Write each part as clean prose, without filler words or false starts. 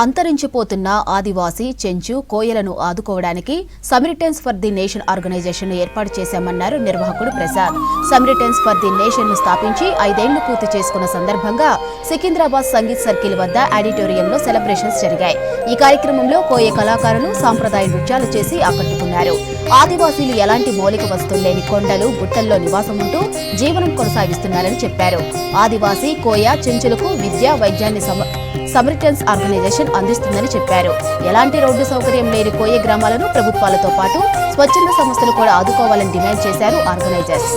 అంతరించిపోతున్న ఆదివాసీ చెంచు కోయలను ఆదుకోవడానికి సమరిటెన్స్ for the nation organisation ఏర్పాటు చేశామన్నారు నిర్వాహకుడు ప్రసాద్. సమరిటెన్స్ ఫర్ ది నేషన్ ను స్థాపించి 5 ఏళ్లు పూర్తి చేసుకున్న సందర్భంగా సికింద్రాబాద్ సంగీత్ సర్కిల్ వద్ద ఆడిటోరియంలో సెలబ్రేషన్స్ జరిగాయి. ఈ కార్యక్రమంలో కోయ కళాకారులు సాంప్రదాయ నృత్యాలు చేసి ఆకట్టుకున్నారు. ఆదివాసీలు ఎలాంటి మౌలిక వస్తువులు లేని కొండలు గుట్టల్లో నివాసం ఉంటూ జీవనం కొనసాగిస్తున్నారని చెప్పారు. ఆదివాసీ కోయ చెంచులకు విద్య వైద్యాన్ని సమరిటెన్స్ ఆర్గనైజేషన్ అందిస్తుందని చెప్పారు. ఎలాంటి రోడ్డు సౌకర్యం లేని కోయ గ్రామాలను ప్రభుత్వాలతో పాటు స్వచ్ఛంద సంస్థలు కూడా ఆదుకోవాలని డిమాండ్ చేశారు ఆర్గనైజర్స్.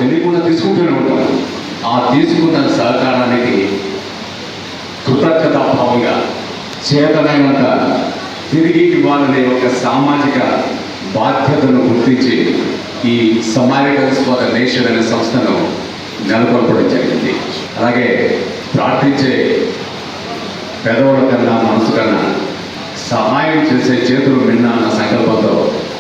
తెలియకుండా తీసుకుంటూనే ఉంటాం. ఆ తీసుకున్న సహకారానికి కృతజ్ఞతాభావంగా చేతనైనంత తిరిగి ఇవ్వాలనే ఒక సామాజిక బాధ్యతను గుర్తించి ఈ సమారిటన్స్ ఫర్ ది నేషన్ అనే సంస్థను నెలకొల్పడం జరిగింది. అలాగే ప్రార్థించే పెదవుల కన్నా మనసు కన్నా సహాయం చేసే చేతులు మిన్న అన్న సంకల్పంతో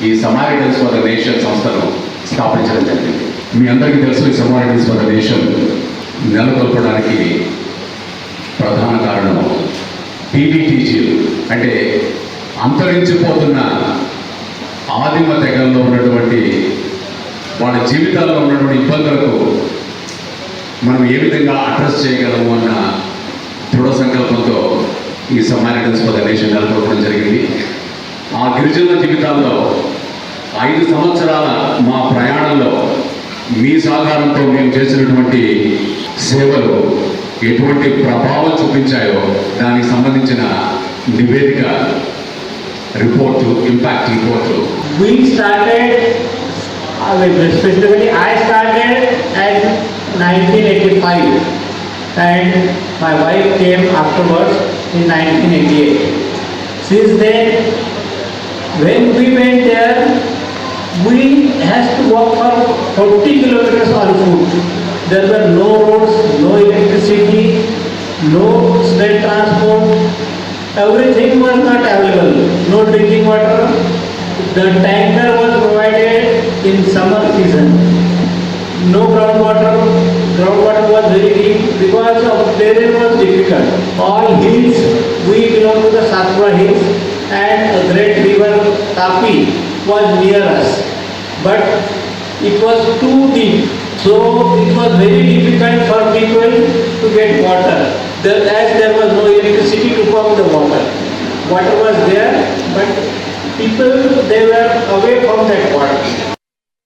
ఈ సమారిటన్స్ ఫర్ ది నేషన్ సంస్థను స్థాపించడం జరిగింది. మీ అందరికీ తెలుసు, ఈ సమారిటన్స్ ఫర్ ది నేషన్ నెలకొల్పడానికి ప్రధాన కారణం పీబీటీజీ అంటే అంతరించిపోతున్న ఆదిమ తెగల్లో ఉన్నటువంటి వాళ్ళ జీవితాల్లో ఉన్నటువంటి ఇబ్బందులకు మనం ఏ విధంగా అడ్రస్ చేయగలము అన్న దృఢ సంకల్పంతో ఈ సమారిటన్స్ ఫర్ ది నేషన్ నెలకొల్పడం జరిగింది. ఆ గిరిజనుల జీవితాల్లో 5 సంవత్సరాల మా ప్రయాణంలో మీ సహకారంతో మేము చేసినటువంటి సేవలు ఎటువంటి ప్రభావం చూపించాయో దానికి సంబంధించిన నివేదిక report, impact report. We started, specifically I started at 1985 and my wife came afterwards in 1988. Since then, when we went there, we had to walk for 40 kilometers on foot. There were no roads, no electricity, no state transport. Everything was not available. No drinking water. The tanker was provided in summer season. No groundwater. Groundwater was very deep because of terrain was difficult. All hills, we belong to the Satpura hills, and a great river Tapi was near us. But it was too deep, so it was very difficult for people to get water. As there was no electricity to pump the water. Water was there, but people, they were away from that water.